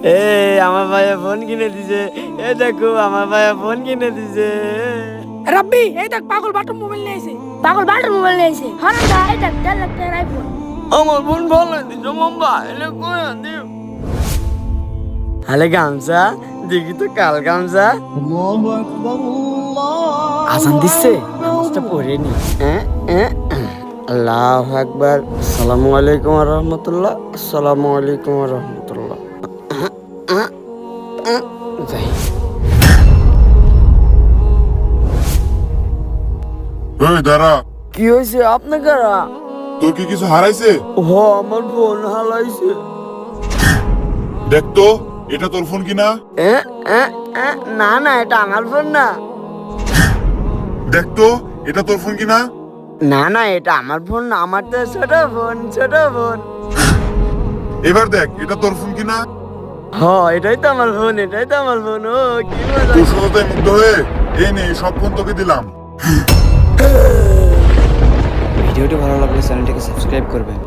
আমার ভাইয়া ফোন কিনে দিছে। এ দেখো আমার ভাইয়া ফোন কিনে দিছে। রাব্বি এই দেখ পাগল বাটন মোবাইল নিয়ে আইছে। পাগল বাটন মোবাইল নিয়ে আইছে। হ্যাঁ না এই দেখ 1.5 লাখ টাকার আইফোন। আমার বোন ভালো দিছে মোবাইল কই দিও। আলে গামছা দেখি তো কাল গামছা। আজান দিচ্ছে নামাজটা পড়ে নি। আল্লাহু আকবার। আসসালামু আলাইকুম ওয়া রাহমাতুল্লাহ। আসসালামু আলাইকুম ওয়া রাহমাতুল্লাহ। যাই। ওই দাঁড়া, কি হয়েছে আপনি কারা? তোর কি কিছু হারাইছে? হ আমার ফোন হারাইছে। দেখ তো এটা তোর ফোন কিনা। না না এটা আমার ফোন না। দেখ তো এটা তোর ফোন কিনা। না না এটা আমার ফোন না, আমার তো ছোট ফোন ছোট ফোন। এবার দেখ এটা তোর ফোন কিনা। হ এটাই তো আমার ফোন, এটাই তো আমার ফোন। ও কি মজা। তোর সততায় মুগ্ধ হয়ে এই নে সব ফোন তোকে দিলাম। ভিডিওটি ভালো লাগলে চ্যানেলটিকে সাবস্ক্রাইব করবেন।